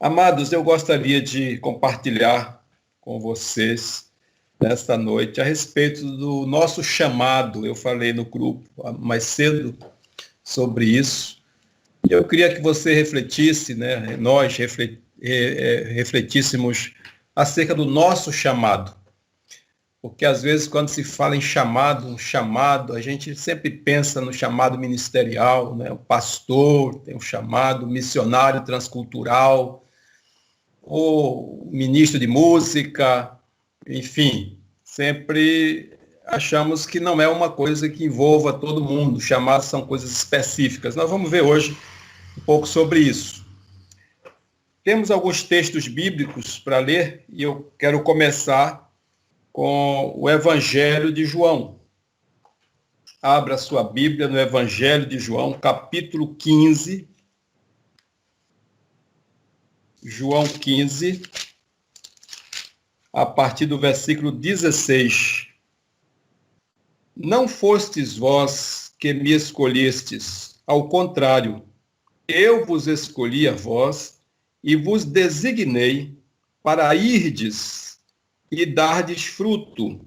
Amados, eu gostaria de compartilhar com vocês nesta noite a respeito do nosso chamado. Eu falei no grupo mais cedo sobre isso. E eu queria que você refletisse, nós refletíssemos acerca do nosso chamado. Porque às vezes quando se fala em chamado, a gente sempre pensa no chamado ministerial, né? O pastor tem um chamado, missionário transcultural, ou ministro de música, enfim, sempre achamos que não é uma coisa que envolva todo mundo, chamados são coisas específicas. Nós vamos ver hoje um pouco sobre isso. Temos alguns textos bíblicos para ler e eu quero começar com o Evangelho de João. Abra sua Bíblia no Evangelho de João, capítulo 15. João 15, a partir do versículo 16. Não fostes vós que me escolhestes, ao contrário, eu vos escolhi a vós e vos designei para irdes e dardes fruto,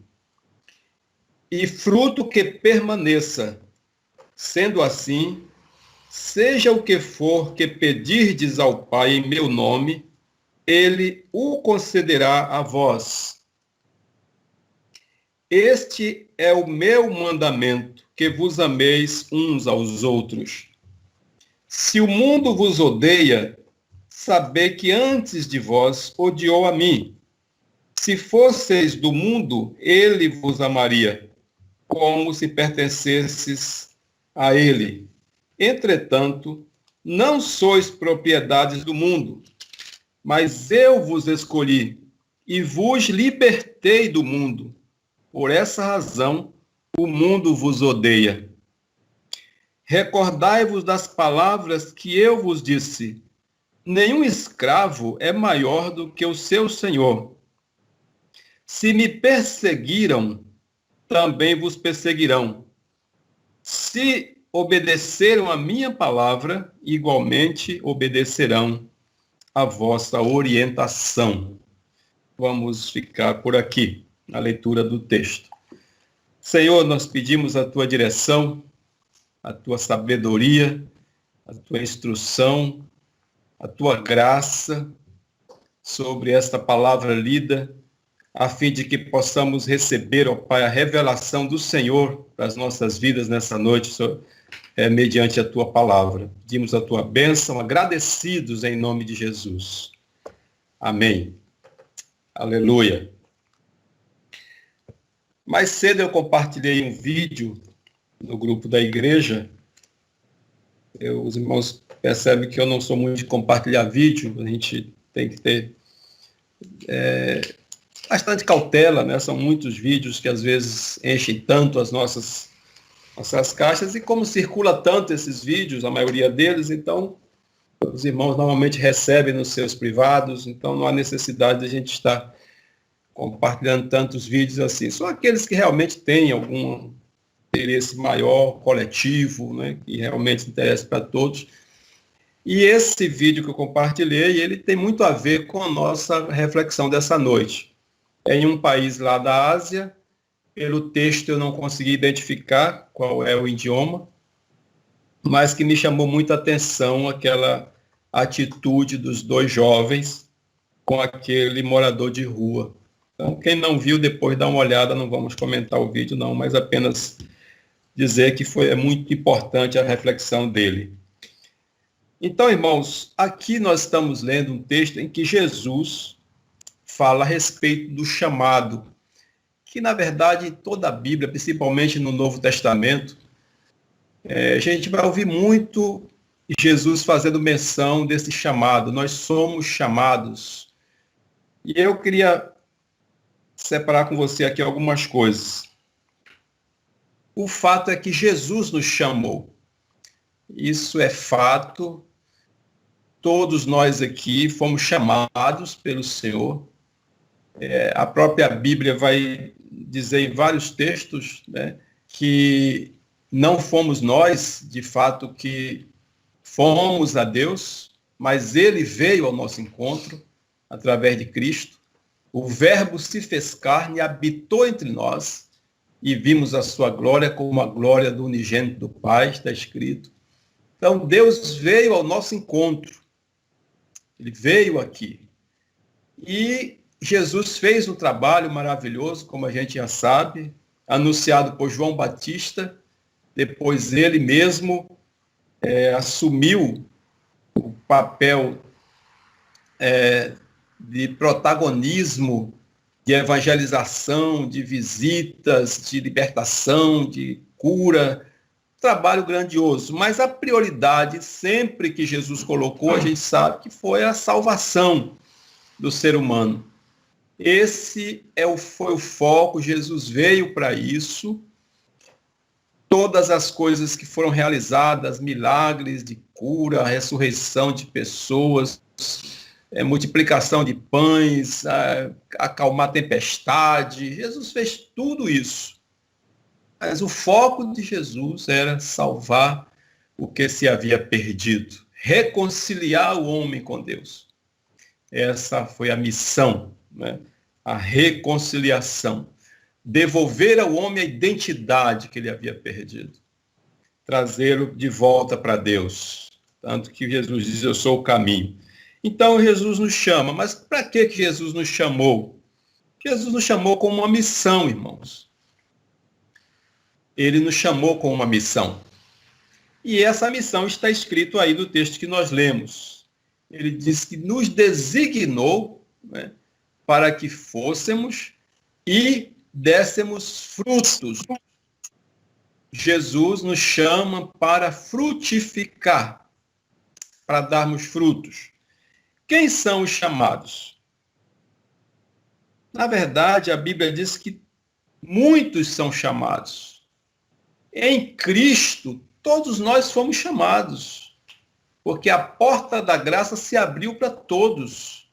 e fruto que permaneça. Sendo assim, seja o que for que pedirdes ao Pai em meu nome, ele o concederá a vós. Este é o meu mandamento, que vos ameis uns aos outros. Se o mundo vos odeia, sabei que antes de vós odiou a mim. Se fosseis do mundo, ele vos amaria, como se pertencesses a ele. Entretanto, não sois propriedades do mundo, mas eu vos escolhi e vos libertei do mundo. Por essa razão, o mundo vos odeia. Recordai-vos das palavras que eu vos disse. Nenhum escravo é maior do que o seu senhor. Se me perseguiram, também vos perseguirão. Se obedeceram a minha palavra, igualmente obedecerão a vossa orientação. Vamos ficar por aqui, na leitura do texto. Senhor, nós pedimos a tua direção, a tua sabedoria, a tua instrução, a tua graça sobre esta palavra lida, a fim de que possamos receber, ó Pai, a revelação do Senhor para as nossas vidas nessa noite, mediante a tua palavra. Pedimos a tua bênção, agradecidos em nome de Jesus. Amém. Aleluia. Mais cedo eu compartilhei um vídeo no grupo da igreja. Os irmãos percebem que eu não sou muito de compartilhar vídeo, a gente tem que ter bastante cautela, né? São muitos vídeos que às vezes enchem tanto as nossas caixas, e como circula tanto esses vídeos, a maioria deles, então os irmãos normalmente recebem nos seus privados, então não há necessidade de a gente estar compartilhando tantos vídeos assim. Só aqueles que realmente têm algum interesse maior, coletivo, né, que realmente interessa para todos. E esse vídeo que eu compartilhei, ele tem muito a ver com a nossa reflexão dessa noite. É em um país lá da Ásia. Pelo texto eu não consegui identificar qual é o idioma, mas que me chamou muita atenção aquela atitude dos dois jovens com aquele morador de rua. Então, quem não viu, depois dá uma olhada, não vamos comentar o vídeo não, mas apenas dizer que é muito importante a reflexão dele. Então, irmãos, aqui nós estamos lendo um texto em que Jesus fala a respeito do chamado, que, na verdade, em toda a Bíblia, principalmente no Novo Testamento, a gente vai ouvir muito Jesus fazendo menção desse chamado. Nós somos chamados. E eu queria separar com você aqui algumas coisas. O fato é que Jesus nos chamou. Isso é fato. Todos nós aqui fomos chamados pelo Senhor. A própria Bíblia vai dizer em vários textos, né, que não fomos nós, de fato, que fomos a Deus, mas ele veio ao nosso encontro através de Cristo. O Verbo se fez carne e habitou entre nós, e vimos a sua glória como a glória do unigênito do Pai, está escrito. Então, Deus veio ao nosso encontro. Ele veio aqui. E Jesus fez um trabalho maravilhoso, como a gente já sabe, anunciado por João Batista. Depois ele mesmo assumiu o papel de protagonismo, de evangelização, de visitas, de libertação, de cura. Trabalho grandioso. Mas a prioridade, sempre que Jesus colocou, a gente sabe que foi a salvação do ser humano. Esse foi o foco, Jesus veio para isso. Todas as coisas que foram realizadas, milagres de cura, ressurreição de pessoas, multiplicação de pães, acalmar a tempestade, Jesus fez tudo isso. Mas o foco de Jesus era salvar o que se havia perdido, reconciliar o homem com Deus. Essa foi a missão, né? A reconciliação. Devolver ao homem a identidade que ele havia perdido. Trazê-lo de volta para Deus. Tanto que Jesus diz, eu sou o caminho. Então Jesus nos chama. Mas para que Jesus nos chamou? Jesus nos chamou com uma missão, irmãos. Ele nos chamou com uma missão. E essa missão está escrito aí no texto que nós lemos. Ele diz que nos designou, né, para que fôssemos e dessemos frutos. Jesus nos chama para frutificar, para darmos frutos. Quem são os chamados? Na verdade, a Bíblia diz que muitos são chamados. Em Cristo, todos nós fomos chamados, porque a porta da graça se abriu para todos.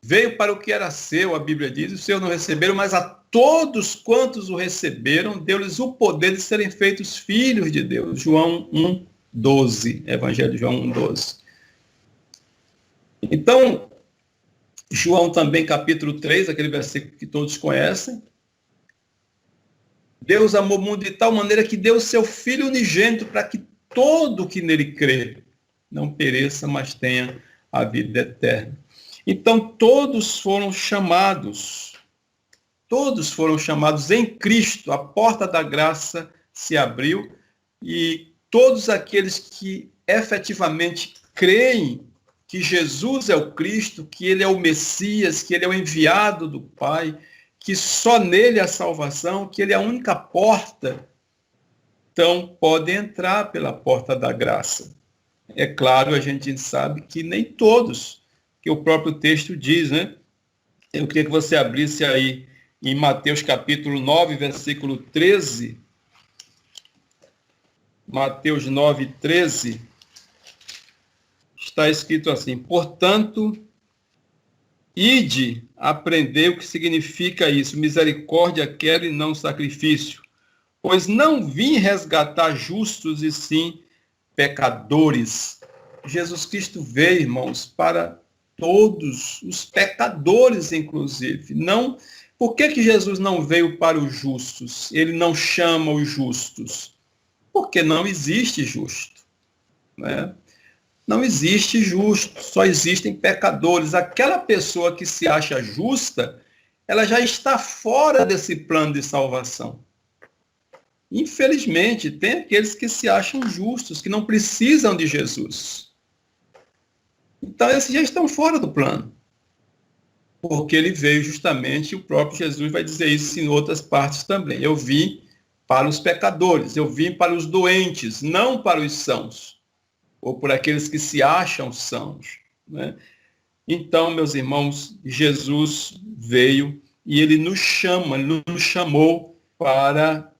Veio para o que era seu, a Bíblia diz, os seus não receberam, mas a todos quantos o receberam, deu-lhes o poder de serem feitos filhos de Deus. João 1:12, Evangelho de João 1:12. Então, João também, capítulo 3, aquele versículo que todos conhecem, Deus amou o mundo de tal maneira que deu o seu Filho unigênito para que todo que nele crê não pereça, mas tenha a vida eterna. Então, todos foram chamados em Cristo. A porta da graça se abriu e todos aqueles que efetivamente creem que Jesus é o Cristo, que ele é o Messias, que ele é o enviado do Pai, que só nele há salvação, que ele é a única porta, então podem entrar pela porta da graça. É claro, a gente sabe que nem todos, que o próprio texto diz, né? Eu queria que você abrisse aí em Mateus capítulo 9, versículo 13. Mateus 9, 13. Está escrito assim, portanto, ide aprender o que significa isso, misericórdia quero e não sacrifício, pois não vim resgatar justos e sim pecadores. Jesus Cristo veio, irmãos, para todos os pecadores, inclusive. Não, por que Jesus não veio para os justos? Ele não chama os justos. Porque não existe justo, né? Não existe justo, só existem pecadores. Aquela pessoa que se acha justa, ela já está fora desse plano de salvação. Infelizmente, tem aqueles que se acham justos, que não precisam de Jesus. Então, esses já estão fora do plano. Porque ele veio justamente, e o próprio Jesus vai dizer isso em outras partes também. Eu vim para os pecadores, eu vim para os doentes, não para os sãos. Ou por aqueles que se acham sãos, né? Então, meus irmãos, Jesus veio e ele nos chamou para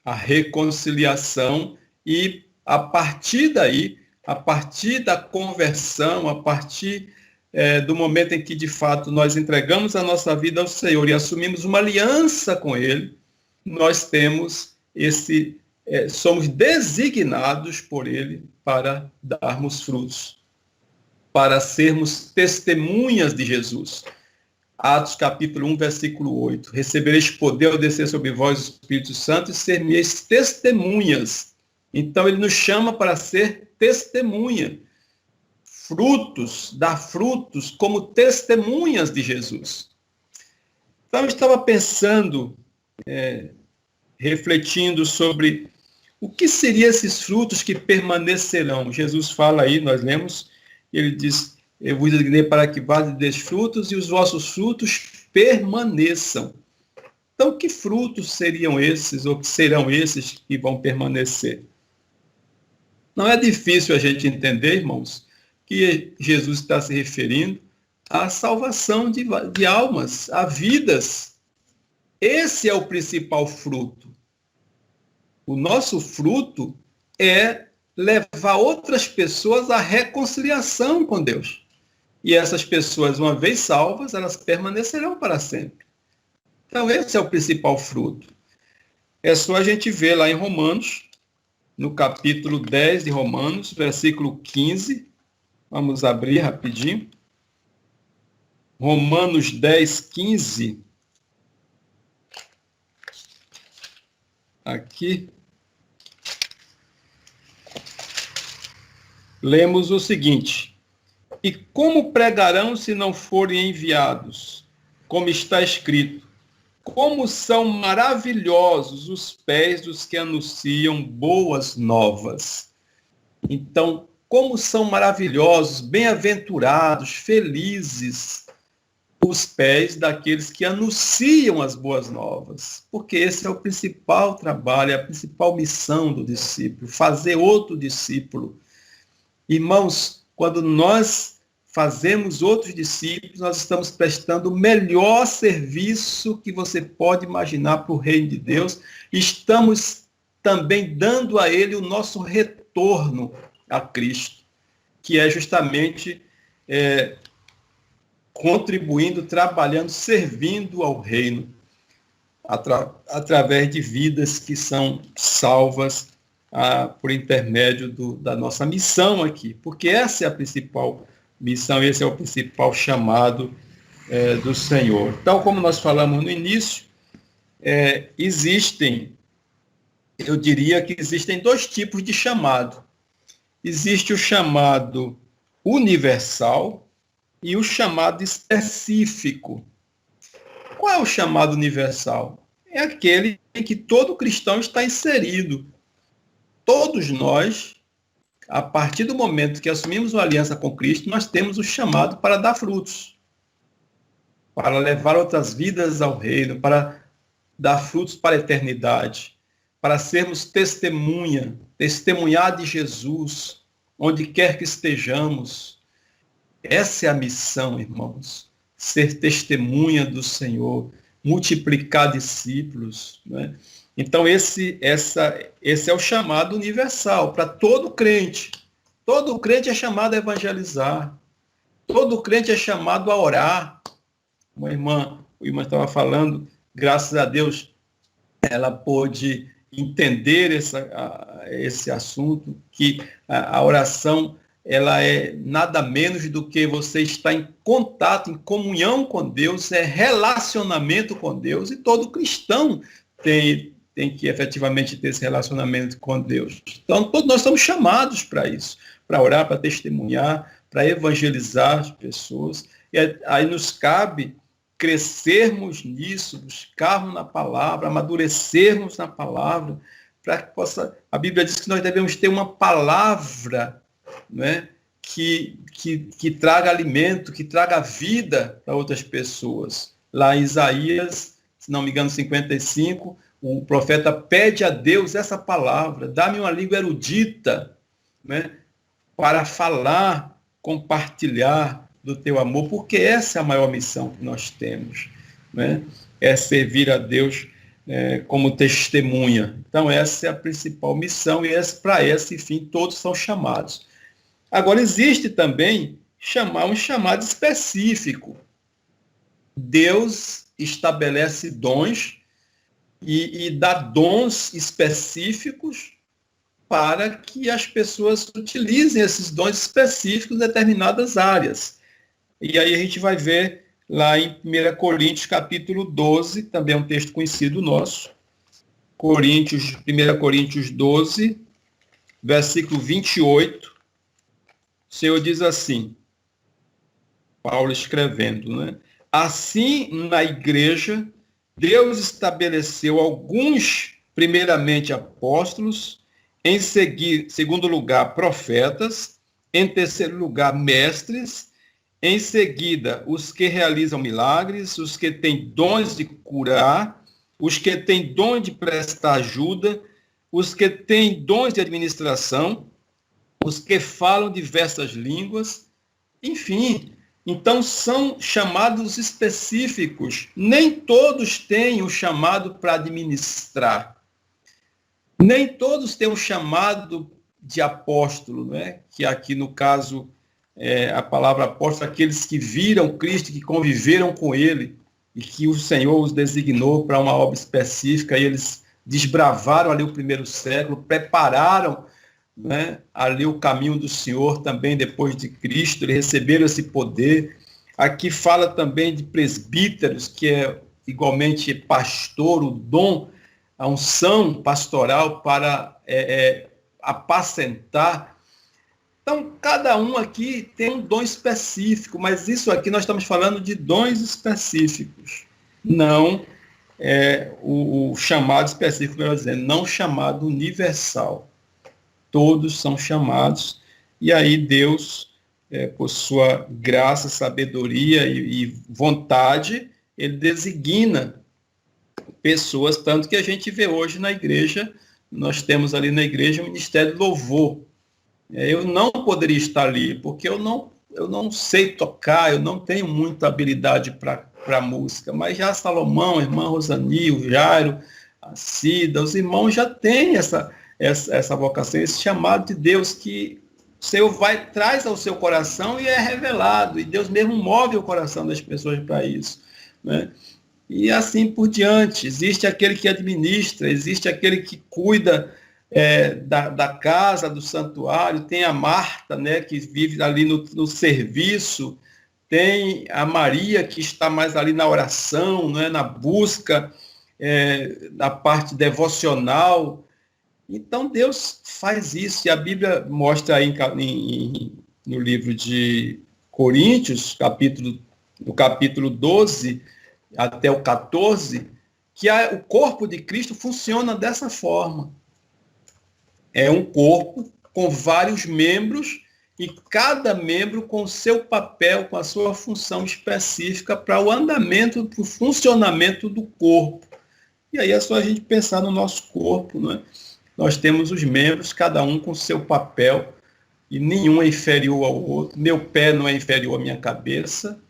a reconciliação e a partir daí, a partir da conversão, a partir do momento em que de fato nós entregamos a nossa vida ao Senhor e assumimos uma aliança com ele, nós temos esse somos designados por Ele para darmos frutos, para sermos testemunhas de Jesus. Atos capítulo 1, versículo 8. Recebereis poder ao descer sobre vós o Espírito Santo e ser-me-eis testemunhas. Então ele nos chama para ser testemunha. Frutos, dar frutos como testemunhas de Jesus. Então eu estava pensando, refletindo sobre o que seriam esses frutos que permanecerão. Jesus fala aí, nós lemos, ele diz: eu vos designei para que vades e deis frutos e os vossos frutos permaneçam. Então, que frutos seriam esses, ou que serão esses que vão permanecer? Não é difícil a gente entender, irmãos, que Jesus está se referindo à salvação de almas, a vidas. Esse é o principal fruto. O nosso fruto é levar outras pessoas à reconciliação com Deus. E essas pessoas, uma vez salvas, elas permanecerão para sempre. Então, esse é o principal fruto. É só a gente ver lá em Romanos, no capítulo 10 de Romanos, versículo 15. Vamos abrir rapidinho. Romanos 10, 15. Aqui. Lemos o seguinte: e como pregarão se não forem enviados? Como está escrito: como são maravilhosos os pés dos que anunciam boas novas. Então, como são maravilhosos, bem-aventurados, felizes os pés daqueles que anunciam as boas novas. Porque esse é o principal trabalho, é a principal missão do discípulo, fazer outro discípulo. Irmãos, quando nós fazemos outros discípulos, nós estamos prestando o melhor serviço que você pode imaginar para o reino de Deus. Estamos também dando a ele o nosso retorno a Cristo, que é justamente contribuindo, trabalhando, servindo ao reino, através de vidas que são salvas por intermédio da nossa missão aqui, porque essa é a principal missão, esse é o principal chamado do Senhor. Tal como nós falamos no início, eu diria que existem dois tipos de chamado. Existe o chamado universal e o chamado específico. Qual é o chamado universal? É aquele em que todo cristão está inserido. Todos nós, a partir do momento que assumimos uma aliança com Cristo, nós temos o chamado para dar frutos, para levar outras vidas ao reino, para dar frutos para a eternidade, para sermos testemunhar de Jesus, onde quer que estejamos. Essa é a missão, irmãos, ser testemunha do Senhor, multiplicar discípulos, né? Então, esse é o chamado universal para todo crente. Todo crente é chamado a evangelizar. Todo crente é chamado a orar. O irmã estava falando, graças a Deus, ela pôde entender esse assunto, que a oração ela é nada menos do que você estar em contato, em comunhão com Deus, é relacionamento com Deus, e todo cristão tem que efetivamente ter esse relacionamento com Deus. Então, todos nós somos chamados para isso, para orar, para testemunhar, para evangelizar as pessoas. E aí nos cabe crescermos nisso, buscarmos na palavra, amadurecermos na palavra, para que possa... A Bíblia diz que nós devemos ter uma palavra, né, que traga alimento, que traga vida para outras pessoas. Lá em Isaías, se não me engano, 55, o profeta pede a Deus essa palavra: dá-me uma língua erudita, né, para falar, compartilhar do teu amor, porque essa é a maior missão que nós temos, né? É servir a Deus como testemunha. Então, essa é a principal missão, e para esse fim todos são chamados. Agora, existe também um chamado específico. Deus estabelece dons e dá dons específicos para que as pessoas utilizem esses dons específicos em determinadas áreas. E aí a gente vai ver lá em 1 Coríntios, capítulo 12, também é um texto conhecido nosso. 1 Coríntios 12, versículo 28. O Senhor diz assim, Paulo escrevendo, né? Assim, na igreja, Deus estabeleceu alguns, primeiramente, apóstolos, em segundo lugar, profetas, em terceiro lugar, mestres, em seguida, os que realizam milagres, os que têm dons de curar, os que têm dom de prestar ajuda, os que têm dons de administração, os que falam diversas línguas, enfim. Então, são chamados específicos. Nem todos têm o chamado para administrar. Nem todos têm o chamado de apóstolo, né? Que aqui, no caso, a palavra apóstolo, aqueles que viram Cristo, que conviveram com ele, e que o Senhor os designou para uma obra específica, e eles desbravaram ali o primeiro século, prepararam, né, ali o caminho do Senhor também depois de Cristo, eles receberam esse poder. Aqui fala também de presbíteros, que é igualmente pastor, o dom, a unção pastoral para apacentar. Então, cada um aqui tem um dom específico, mas isso aqui nós estamos falando de dons específicos, não o chamado específico, melhor dizendo, não chamado universal. Todos são chamados, e aí Deus, por sua graça, sabedoria e vontade, ele designa pessoas, tanto que a gente vê hoje na igreja, nós temos ali na igreja o Ministério do Louvor. Eu não poderia estar ali, porque eu não sei tocar, eu não tenho muita habilidade para música, mas já Salomão, a irmã Rosani, o Jairo, a Cida, os irmãos já têm essa vocação, esse chamado de Deus que o Senhor traz ao seu coração e é revelado, e Deus mesmo move o coração das pessoas para isso, né? E assim por diante. Existe aquele que administra, existe aquele que cuida da casa, do santuário, tem a Marta, né, que vive ali no serviço, tem a Maria, que está mais ali na oração, né, na busca, da parte devocional. Então, Deus faz isso, e a Bíblia mostra aí no livro de Coríntios, no capítulo 12 até o 14, que o corpo de Cristo funciona dessa forma. É um corpo com vários membros, e cada membro com o seu papel, com a sua função específica para o andamento, para o funcionamento do corpo. E aí é só a gente pensar no nosso corpo, né? Nós temos os membros, cada um com seu papel, e nenhum é inferior ao outro. Meu pé não é inferior à minha cabeça,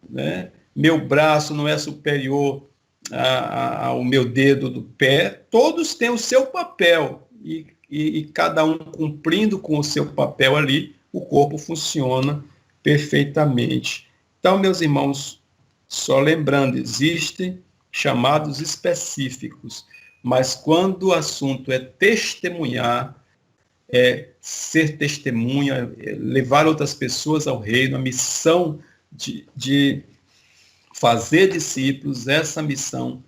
né? Meu braço não é superior ao meu dedo do pé. Todos têm o seu papel, e cada um cumprindo com o seu papel ali, o corpo funciona perfeitamente. Então, meus irmãos, só lembrando, existem chamados específicos, mas quando o assunto é testemunhar, ser testemunha, levar outras pessoas ao reino, a missão de fazer discípulos, essa missão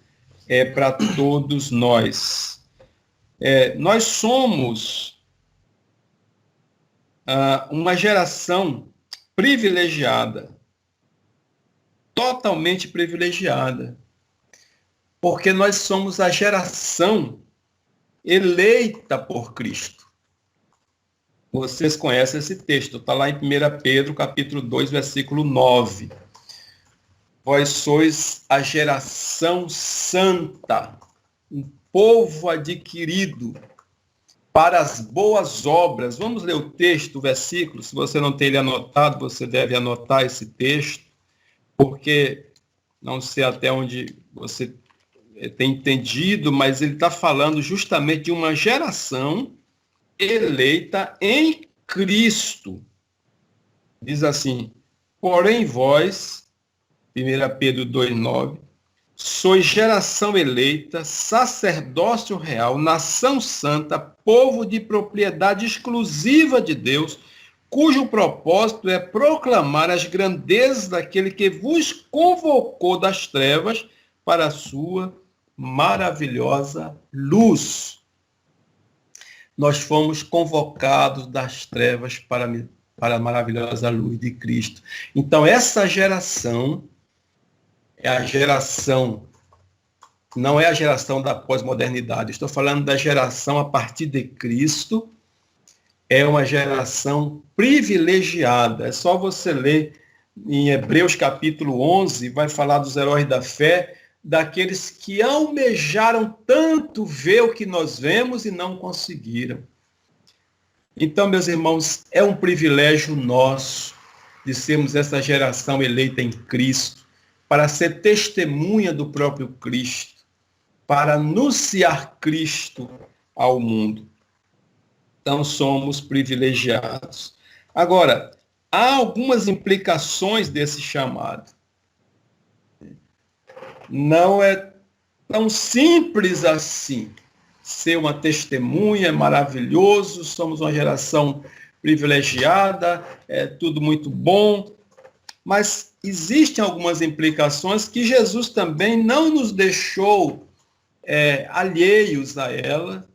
é para todos nós. Nós somos uma geração privilegiada, totalmente privilegiada, porque nós somos a geração eleita por Cristo. Vocês conhecem esse texto, está lá em 1 Pedro, capítulo 2, versículo 9. Vós sois a geração santa, um povo adquirido para as boas obras. Vamos ler o texto, o versículo. Se você não tem ele anotado, você deve anotar esse texto, porque não sei até onde você tem entendido, mas ele está falando justamente de uma geração eleita em Cristo. Diz assim: porém vós, 1 Pedro 2,9, sois geração eleita, sacerdócio real, nação santa, povo de propriedade exclusiva de Deus, cujo propósito é proclamar as grandezas daquele que vos convocou das trevas para a sua maravilhosa luz. Nós fomos convocados das trevas para a maravilhosa luz de Cristo. Então, essa geração é a geração, não é a geração da pós-modernidade. Estou falando da geração a partir de Cristo. É uma geração privilegiada. É só você ler em Hebreus capítulo 11, vai falar dos heróis da fé, daqueles que almejaram tanto ver o que nós vemos e não conseguiram. Então, meus irmãos, é um privilégio nosso de sermos essa geração eleita em Cristo, para ser testemunha do próprio Cristo, para anunciar Cristo ao mundo. Então, somos privilegiados. Agora, há algumas implicações desse chamado. Não é tão simples assim. Ser uma testemunha é maravilhoso, somos uma geração privilegiada, é tudo muito bom, mas existem algumas implicações que Jesus também não nos deixou alheios a ela.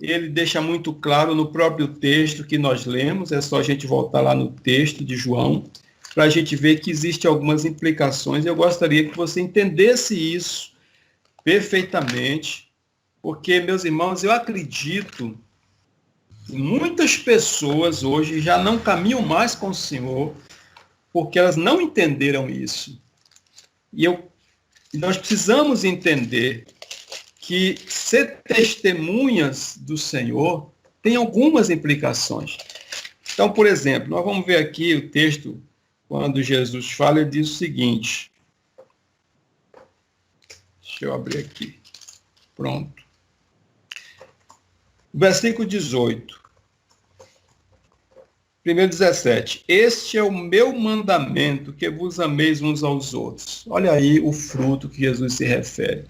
Ele deixa muito claro no próprio texto que nós lemos, é só a gente voltar lá no texto de João, para a gente ver que existem algumas implicações. Eu gostaria que você entendesse isso perfeitamente, porque, meus irmãos, eu acredito que muitas pessoas hoje já não caminham mais com o Senhor, porque elas não entenderam isso. E nós precisamos entender que ser testemunhas do Senhor tem algumas implicações. Então, por exemplo, nós vamos ver aqui o texto, quando Jesus fala, ele diz o seguinte. Deixa eu abrir aqui. Pronto. Versículo 18. Primeiro 17, este é o meu mandamento, que vos ameis uns aos outros. Olha aí o fruto que Jesus se refere.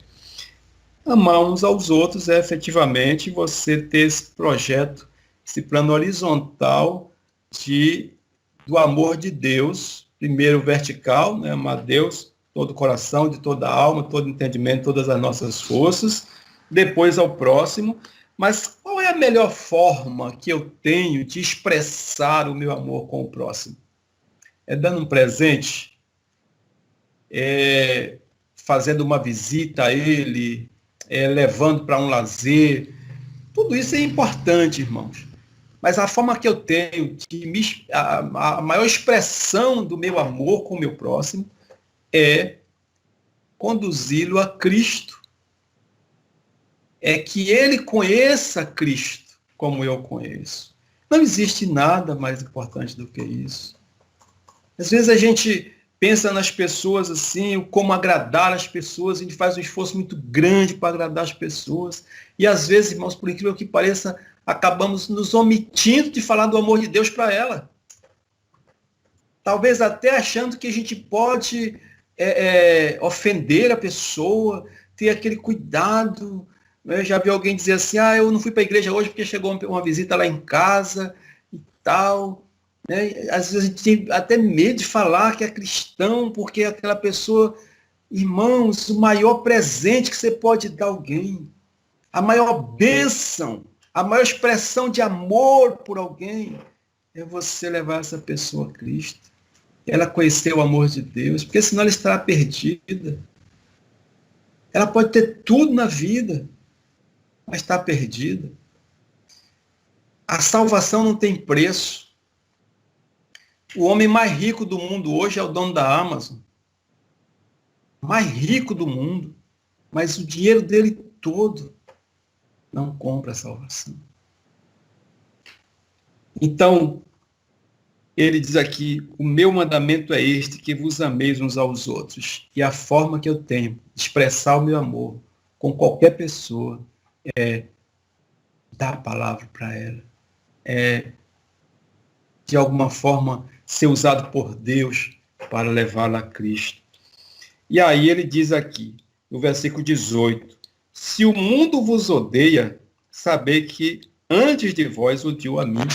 Amar uns aos outros é efetivamente você ter esse projeto, esse plano horizontal do amor de Deus, primeiro vertical, né, amar Deus, todo o coração, de toda a alma, todo o entendimento, todas as nossas forças, depois ao próximo. Mas qual é a melhor forma que eu tenho de expressar o meu amor com o próximo? É dando um presente? É fazendo uma visita a ele? É levando para um lazer? Tudo isso é importante, irmãos. Mas a forma que eu tenho a maior expressão do meu amor com o meu próximo é conduzi-lo a Cristo. É que ele conheça Cristo como eu conheço. Não existe nada mais importante do que isso. Às vezes a gente pensa nas pessoas assim, como agradar as pessoas, a gente faz um esforço muito grande para agradar as pessoas. E às vezes, irmãos, por incrível que pareça, acabamos nos omitindo de falar do amor de Deus para ela. Talvez até achando que a gente pode ofender a pessoa, ter aquele cuidado. Eu já vi alguém dizer assim, eu não fui para a igreja hoje porque chegou uma visita lá em casa e tal. Né? Às vezes a gente tem até medo de falar que é cristão, porque aquela pessoa, irmãos, o maior presente que você pode dar a alguém, a maior bênção, a maior expressão de amor por alguém, é você levar essa pessoa a Cristo. Ela conhecer o amor de Deus, porque senão ela estará perdida. Ela pode ter tudo na vida, mas está perdida. A salvação não tem preço. O homem mais rico do mundo hoje é o dono da Amazon. Mais rico do mundo. Mas o dinheiro dele todo não compra a salvação. Então, ele diz aqui, o meu mandamento é este, que vos ameis uns aos outros. E a forma que eu tenho de expressar o meu amor com qualquer pessoa é dar a palavra para ela. É, de alguma forma, ser usado por Deus para levá-la a Cristo. E aí ele diz aqui, no versículo 18. Se o mundo vos odeia, sabei que antes de vós odiou a mim.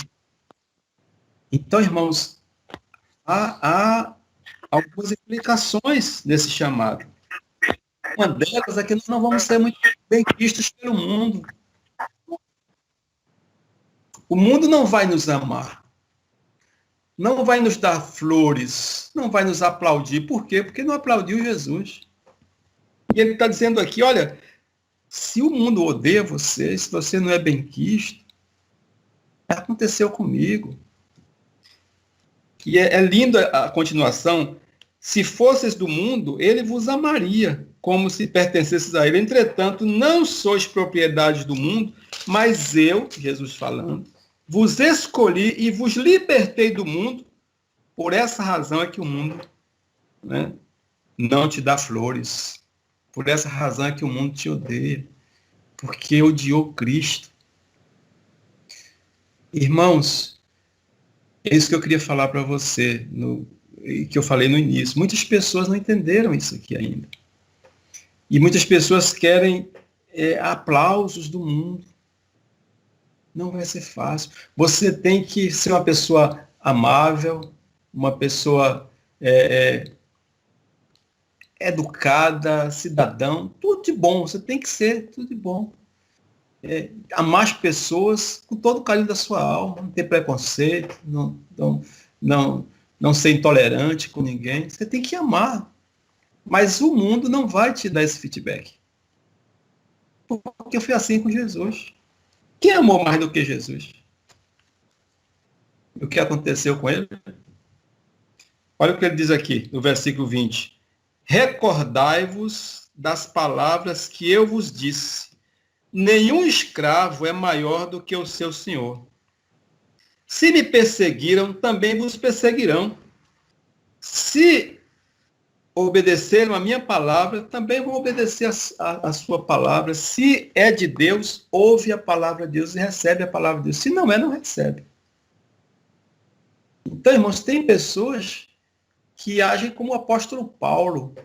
Então, irmãos, há algumas implicações nesse chamado. Uma delas é que nós não vamos ser muito bem vistos pelo mundo. O mundo não vai nos amar, não vai nos dar flores, não vai nos aplaudir. Por quê? Porque não aplaudiu Jesus. E ele está dizendo aqui, olha, se o mundo odeia você, se você não é bem-quisto, aconteceu comigo. E é lindo a continuação. Se fosseis do mundo, ele vos amaria, como se pertencesseis a ele. Entretanto, não sois propriedade do mundo, mas eu, Jesus falando, vos escolhi e vos libertei do mundo. Por essa razão é que o mundo, né, não te dá flores. Por essa razão é que o mundo te odeia. Porque odiou Cristo. Irmãos, é isso que eu queria falar para você, que eu falei no início. Muitas pessoas não entenderam isso aqui ainda. E muitas pessoas querem aplausos do mundo. Não vai ser fácil. Você tem que ser uma pessoa amável, uma pessoa educada, cidadão, tudo de bom. Você tem que ser tudo de bom. Amar as pessoas com todo o carinho da sua alma, não ter preconceito, não ser intolerante com ninguém. Você tem que amar. Mas o mundo não vai te dar esse feedback. Porque eu fui assim com Jesus. Quem amou mais do que Jesus? O que aconteceu com ele? Olha o que ele diz aqui, no versículo 20. Recordai-vos das palavras que eu vos disse. Nenhum escravo é maior do que o seu senhor. Se me perseguiram, também vos perseguirão. Se obedeceram a minha palavra, também vão obedecer a sua palavra. Se é de Deus, ouve a palavra de Deus e recebe a palavra de Deus. Se não é, não recebe. Então, irmãos, tem pessoas que agem como o apóstolo Paulo.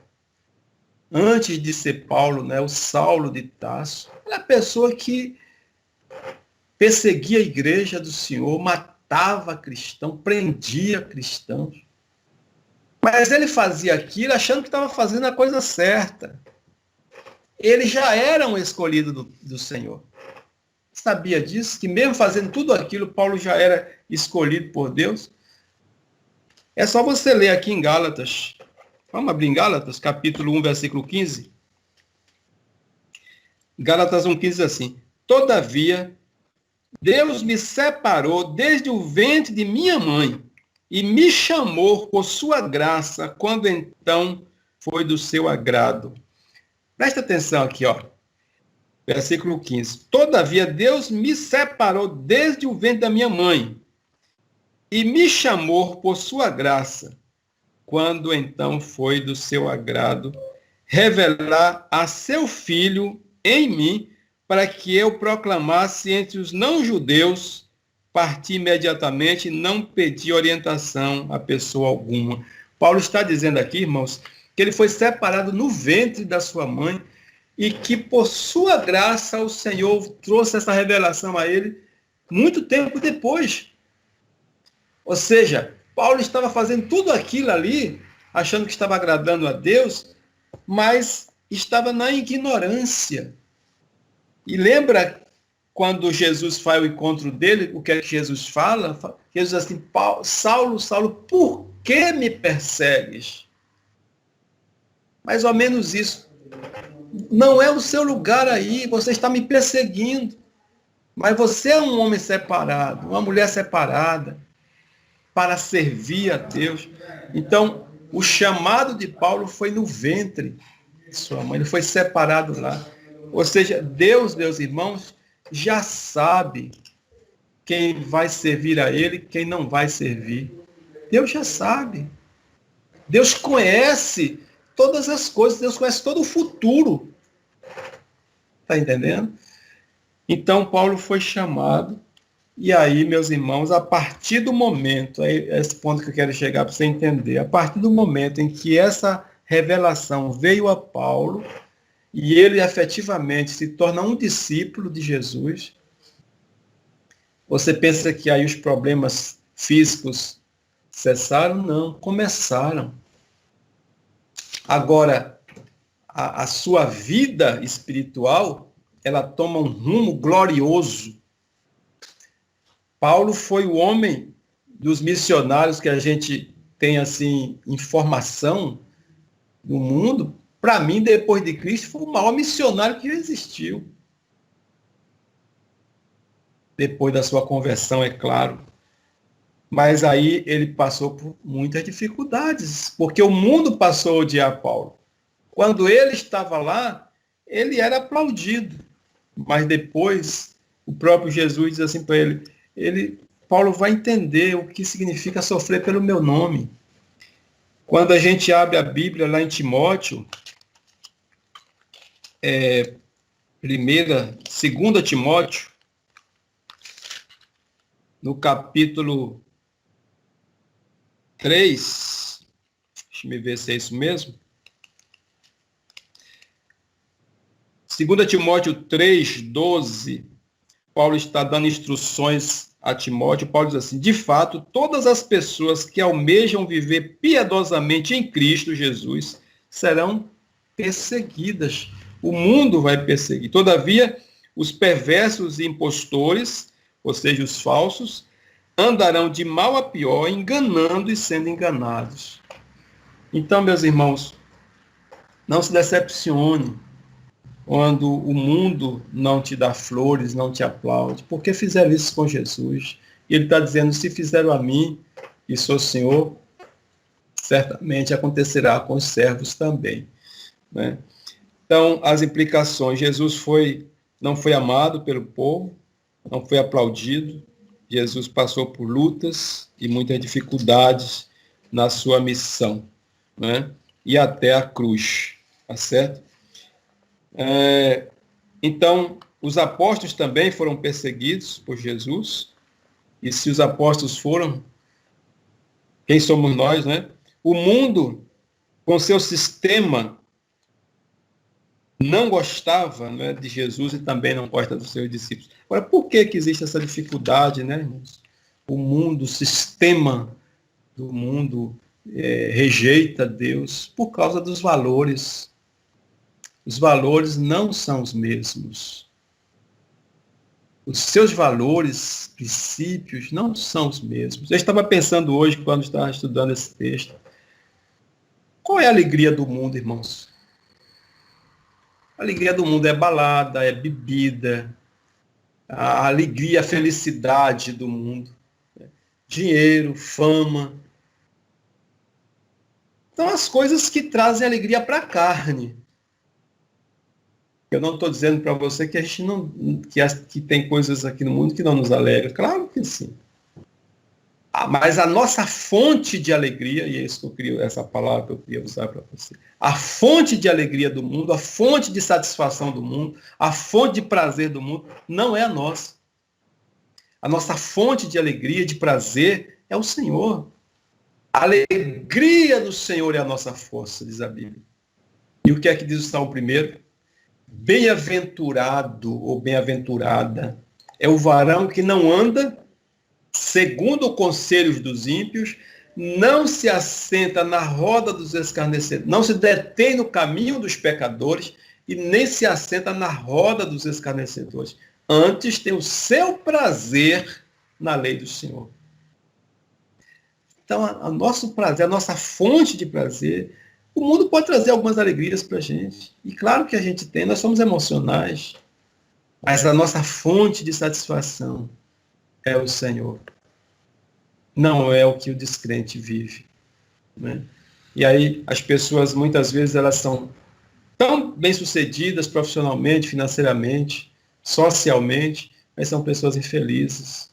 Antes de ser Paulo, né, o Saulo de Tarso, era a pessoa que perseguia a igreja do Senhor, matava cristãos, prendia cristãos. Mas ele fazia aquilo achando que estava fazendo a coisa certa. Ele já era um escolhido do Senhor. Sabia disso? Que mesmo fazendo tudo aquilo, Paulo já era escolhido por Deus? É só você ler aqui em Gálatas. Vamos abrir em Gálatas, capítulo 1, versículo 15. Gálatas 1,15 diz assim: Todavia, Deus me separou desde o ventre de minha mãe e me chamou por sua graça, quando então foi do seu agrado. Presta atenção aqui, ó. Versículo 15. Todavia, Deus me separou desde o ventre da minha mãe e me chamou por sua graça, quando então foi do seu agrado revelar a seu Filho em mim, para que eu proclamasse entre os não-judeus, parti imediatamente, não pedi orientação a pessoa alguma. Paulo está dizendo aqui, irmãos, que ele foi separado no ventre da sua mãe e que por sua graça o Senhor trouxe essa revelação a ele muito tempo depois. Ou seja, Paulo estava fazendo tudo aquilo ali, achando que estava agradando a Deus, mas estava na ignorância. E lembra quando Jesus faz o encontro dele, o que é que Jesus fala? Jesus diz assim: Saulo, Saulo, por que me persegues? Mais ou menos isso. Não é o seu lugar aí, você está me perseguindo. Mas você é um homem separado, uma mulher separada, para servir a Deus. Então, o chamado de Paulo foi no ventre de sua mãe, ele foi separado lá. Ou seja, Deus, meus irmãos, já sabe quem vai servir a ele, quem não vai servir. Deus já sabe. Deus conhece todas as coisas, Deus conhece todo o futuro. Está entendendo? Então, Paulo foi chamado. E aí, meus irmãos, a partir do momento, é esse ponto que eu quero chegar para você entender, a partir do momento em que essa revelação veio a Paulo, e ele efetivamente se torna um discípulo de Jesus, você pensa que aí os problemas físicos cessaram? Não, começaram. Agora, a sua vida espiritual, ela toma um rumo glorioso. Paulo foi o homem dos missionários que a gente tem, assim, informação do mundo. Para mim, depois de Cristo, foi o maior missionário que existiu. Depois da sua conversão, é claro. Mas aí ele passou por muitas dificuldades, porque o mundo passou a odiar Paulo. Quando ele estava lá, ele era aplaudido. Mas depois, o próprio Jesus diz assim para ele, Paulo vai entender o que significa sofrer pelo meu nome. Quando a gente abre a Bíblia lá em Timóteo, segunda Timóteo, no capítulo 3, deixa eu ver se é isso mesmo. 2 Timóteo 3, 12, Paulo está dando instruções a Timóteo. Paulo diz assim: de fato, todas as pessoas que almejam viver piedosamente em Cristo Jesus serão perseguidas. O mundo vai perseguir. Todavia, os perversos e impostores, ou seja, os falsos, andarão de mal a pior, enganando e sendo enganados. Então, meus irmãos, não se decepcione quando o mundo não te dá flores, não te aplaude, porque fizeram isso com Jesus. E ele está dizendo, se fizeram a mim, e sou Senhor, certamente acontecerá com os servos também. Né? Então, as implicações, Jesus não foi amado pelo povo, não foi aplaudido, Jesus passou por lutas e muitas dificuldades na sua missão, né? E até a cruz, tá certo? Então, os apóstolos também foram perseguidos por Jesus, e se os apóstolos foram, quem somos nós, né? O mundo, com seu sistema, não gostava, né, de Jesus e também não gosta dos seus discípulos. Agora, por que existe essa dificuldade, né, irmãos? O mundo, o sistema do mundo rejeita Deus por causa dos valores. Os valores não são os mesmos. Os seus valores, princípios, não são os mesmos. Eu estava pensando hoje, quando estava estudando esse texto, qual é a alegria do mundo, irmãos? A alegria do mundo é balada, é bebida, a alegria, a felicidade do mundo. Dinheiro, fama. Então, as coisas que trazem alegria para a carne. Eu não estou dizendo para você que a gente não que tem coisas aqui no mundo que não nos alegram. Claro que sim. Mas a nossa fonte de alegria, e é isso que eu queria, essa palavra que eu queria usar para você, a fonte de alegria do mundo, a fonte de satisfação do mundo, a fonte de prazer do mundo, não é a nossa. A nossa fonte de alegria, de prazer, é o Senhor. A alegria do Senhor é a nossa força, diz a Bíblia. E o que é que diz o Salmo 1? Bem-aventurado ou bem-aventurada é o varão que não anda segundo os conselhos dos ímpios, não se assenta na roda dos escarnecedores, não se detém no caminho dos pecadores e nem se assenta na roda dos escarnecedores. Antes tem o seu prazer na lei do Senhor. Então, o nosso prazer, a nossa fonte de prazer, o mundo pode trazer algumas alegrias para a gente. E claro que a gente tem, nós somos emocionais. Mas a nossa fonte de satisfação é o Senhor. Não é o que o descrente vive. Né? E aí as pessoas, muitas vezes, elas são tão bem-sucedidas profissionalmente, financeiramente, socialmente, mas são pessoas infelizes.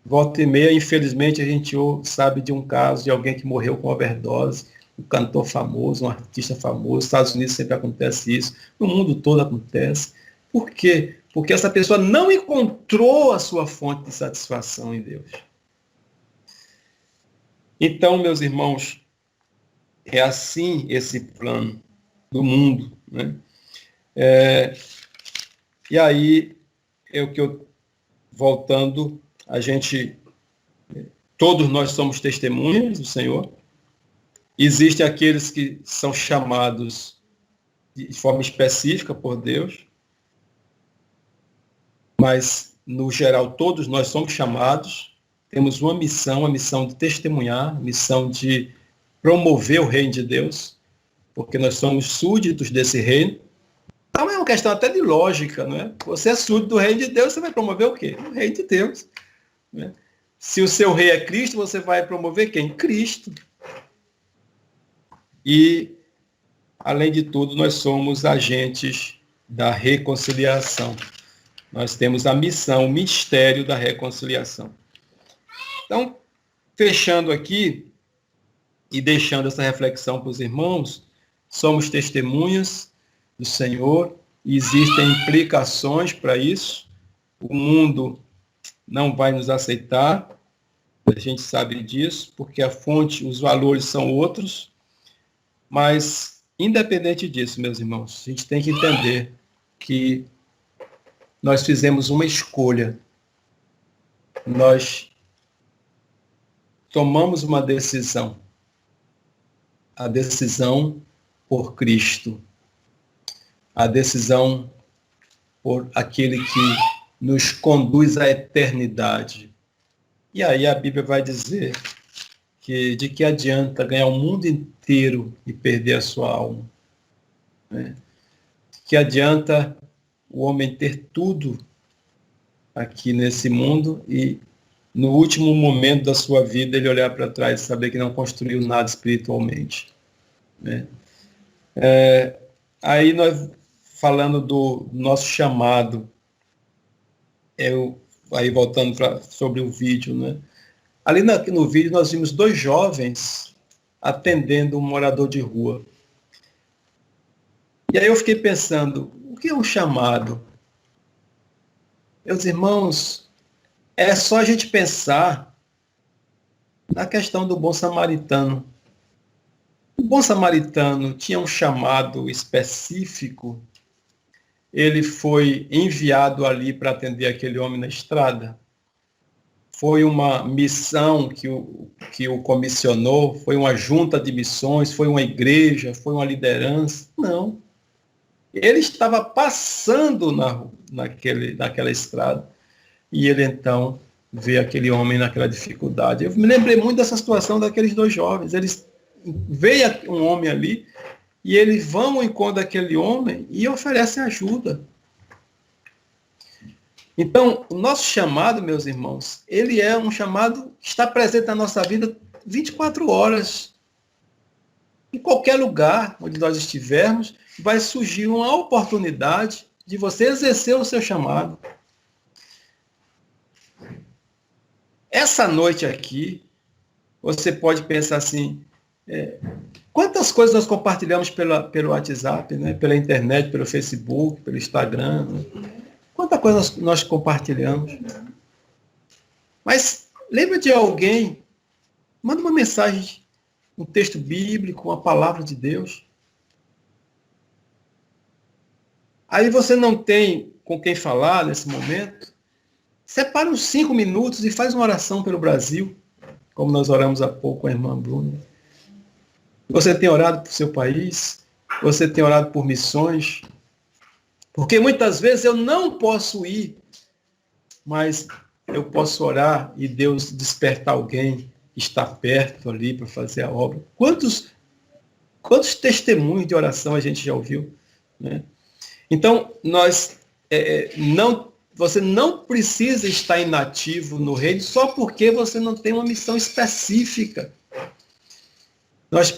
Volta e meia, infelizmente, a gente sabe de um caso de alguém que morreu com overdose, um cantor famoso, um artista famoso. Nos Estados Unidos sempre acontece isso, no mundo todo acontece. Por quê? Porque essa pessoa não encontrou a sua fonte de satisfação em Deus. Então, meus irmãos, é assim esse plano do mundo, né? E aí, voltando, todos nós somos testemunhas do Senhor. Existem aqueles que são chamados de forma específica por Deus, mas, no geral, todos nós somos chamados, temos uma missão, a missão de testemunhar, a missão de promover o reino de Deus, porque nós somos súditos desse reino. Então é uma questão até de lógica, não é? Você é súdito do reino de Deus, você vai promover o quê? O reino de Deus. Né? Se o seu rei é Cristo, você vai promover quem? Cristo. E, além de tudo, nós somos agentes da reconciliação. Nós temos a missão, o mistério da reconciliação. Então, fechando aqui e deixando essa reflexão para os irmãos, somos testemunhas do Senhor e existem implicações para isso. O mundo não vai nos aceitar, a gente sabe disso, porque a fonte, os valores são outros, mas, independente disso, meus irmãos, a gente tem que entender que nós fizemos uma escolha. Nós tomamos uma decisão. A decisão por Cristo. A decisão por aquele que nos conduz à eternidade. E aí a Bíblia vai dizer que de que adianta ganhar o mundo inteiro e perder a sua alma? Né? Que adianta o homem ter tudo aqui nesse mundo e no último momento da sua vida ele olhar para trás e saber que não construiu nada espiritualmente? Né? Aí nós, falando do nosso chamado, aí voltando sobre o vídeo, né? Ali no vídeo nós vimos 2 jovens atendendo um morador de rua. E aí eu fiquei pensando, o que é um chamado? Meus irmãos, é só a gente pensar na questão do bom samaritano. O bom samaritano tinha um chamado específico. Ele foi enviado ali para atender aquele homem na estrada. Foi uma missão que o comissionou, foi uma junta de missões, foi uma igreja, foi uma liderança. Não. Ele estava passando naquela estrada e ele então vê aquele homem naquela dificuldade. Eu me lembrei muito dessa situação daqueles 2 jovens. Eles veem um homem ali e eles vão ao encontro daquele homem e oferecem ajuda. Então, o nosso chamado, meus irmãos, ele é um chamado que está presente na nossa vida 24 horas. Em qualquer lugar onde nós estivermos, vai surgir uma oportunidade de você exercer o seu chamado. Essa noite aqui, você pode pensar assim, quantas coisas nós compartilhamos pelo WhatsApp, né? Pela internet, pelo Facebook, pelo Instagram, né? Quanta coisa nós compartilhamos. Mas lembra de alguém, manda uma mensagem, um texto bíblico, uma palavra de Deus. Aí você não tem com quem falar nesse momento, separa uns 5 minutos e faz uma oração pelo Brasil, como nós oramos há pouco com a irmã Bruna. Você tem orado por seu país, você tem orado por missões, porque muitas vezes eu não posso ir, mas eu posso orar e Deus despertar alguém que está perto ali para fazer a obra. Quantos testemunhos de oração a gente já ouviu, né? Então, você não precisa estar inativo no reino só porque você não tem uma missão específica. Nós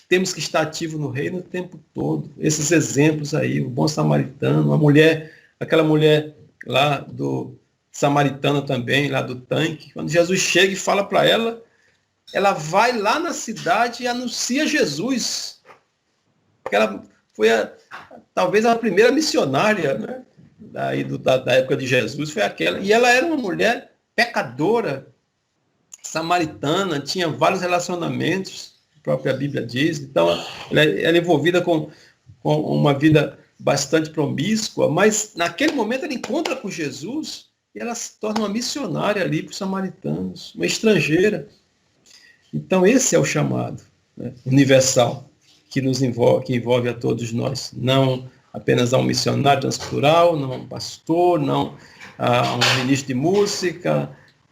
temos que estar ativo no reino o tempo todo. Esses exemplos aí, o bom samaritano, aquela mulher lá do samaritana também, lá do tanque, quando Jesus chega e fala para ela, ela vai lá na cidade e anuncia Jesus. Ela foi talvez a primeira missionária, né? Da época de Jesus, foi aquela. E ela era uma mulher pecadora, samaritana, tinha vários relacionamentos, a própria Bíblia diz. Então, ela é envolvida com uma vida bastante promíscua, mas naquele momento ela encontra com Jesus e ela se torna uma missionária ali para os samaritanos, uma estrangeira. Então esse é o chamado, né, universal, que nos envolve, que envolve a todos nós. Não apenas a um missionário transcultural, não a um pastor, não a um ministro de música,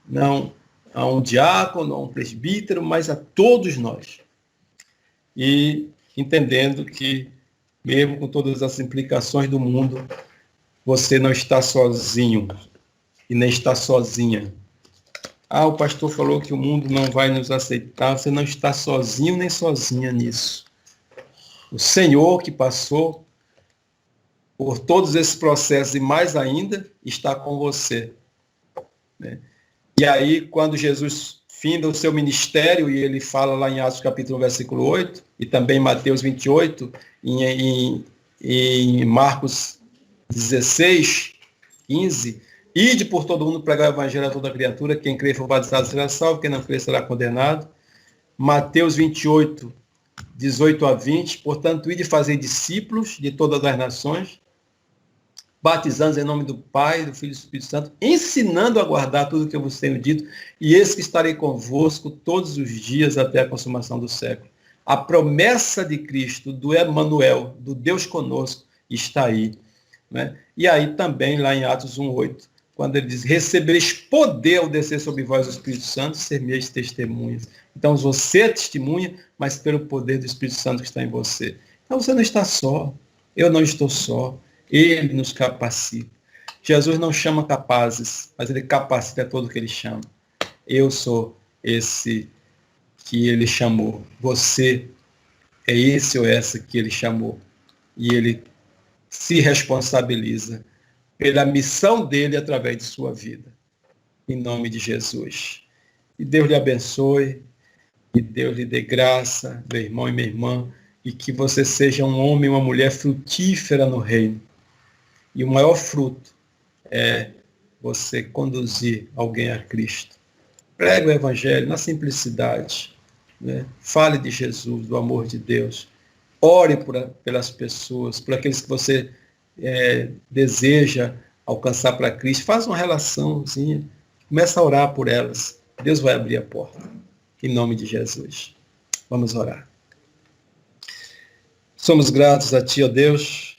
não a um diácono, a um presbítero, mas a todos nós. E entendendo que, mesmo com todas as implicações do mundo, você não está sozinho e nem está sozinha. O pastor falou que o mundo não vai nos aceitar. Você não está sozinho nem sozinha nisso. O Senhor que passou por todos esses processos e mais ainda, está com você, né? E aí, quando Jesus finda o seu ministério, e ele fala lá em Atos capítulo 1, versículo 8, e também em Mateus 28, em Marcos 16, 15, ide por todo mundo pregar o evangelho a toda criatura, quem crer e for batizado será salvo, quem não crer será condenado. Mateus 28, 18 a 20, portanto, ide fazer discípulos de todas as nações, batizando em nome do Pai, do Filho e do Espírito Santo, ensinando a guardar tudo o que eu vos tenho dito, e eis que estarei convosco todos os dias até a consumação do século. A promessa de Cristo, do Emanuel, do Deus conosco, está aí, né? E aí também, lá em Atos 1:8, quando ele diz, recebereis poder ao descer sobre vós o Espírito Santo, ser-me-eis testemunhas. Então, você é testemunha, mas pelo poder do Espírito Santo que está em você. Então, você não está só, eu não estou só. Ele nos capacita. Jesus não chama capazes, mas ele capacita todo o que ele chama. Eu sou esse que ele chamou. Você é esse ou essa que ele chamou. E ele se responsabiliza pela missão dele através de sua vida. Em nome de Jesus. E Deus lhe abençoe, e Deus lhe dê graça, meu irmão e minha irmã, e que você seja um homem e uma mulher frutífera no reino. E o maior fruto é você conduzir alguém a Cristo. Pregue o Evangelho na simplicidade, né? Fale de Jesus, do amor de Deus. Ore pelas pessoas, por aqueles que você deseja alcançar para Cristo. Faça uma relaçãozinha. Começa a orar por elas. Deus vai abrir a porta. Em nome de Jesus. Vamos orar. Somos gratos a Ti, ó Deus,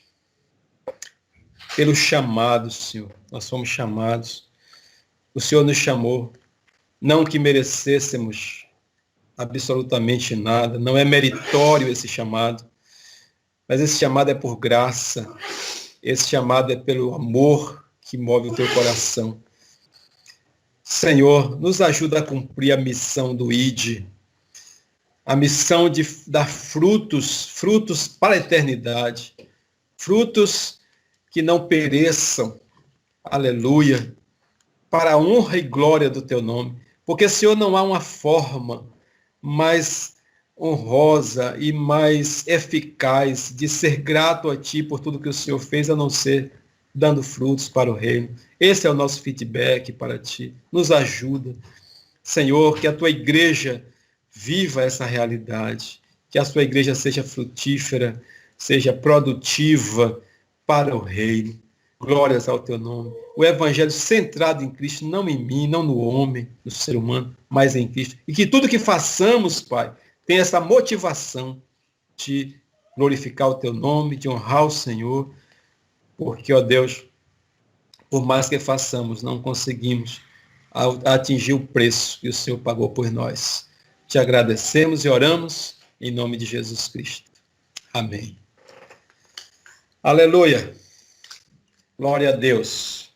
pelo chamado, Senhor. Nós fomos chamados. O Senhor nos chamou. Não que merecêssemos absolutamente nada. Não é meritório esse chamado. Mas esse chamado é por graça. Esse chamado é pelo amor que move o teu coração. Senhor, nos ajuda a cumprir a missão do ID. A missão de dar frutos para a eternidade. Frutos que não pereçam, aleluia, para a honra e glória do teu nome. Porque, Senhor, não há uma forma mais honrosa e mais eficaz de ser grato a Ti por tudo que o Senhor fez, a não ser dando frutos para o reino. Esse é o nosso feedback para Ti. Nos ajuda, Senhor, que a Tua igreja viva essa realidade, que a Tua igreja seja frutífera, seja produtiva, para o reino. Glórias ao teu nome. O evangelho centrado em Cristo, não em mim, não no homem, no ser humano, mas em Cristo. E que tudo que façamos, Pai, tenha essa motivação de glorificar o teu nome, de honrar o Senhor, porque, ó Deus, por mais que façamos, não conseguimos atingir o preço que o Senhor pagou por nós. Te agradecemos e oramos em nome de Jesus Cristo. Amém. Aleluia. Glória a Deus.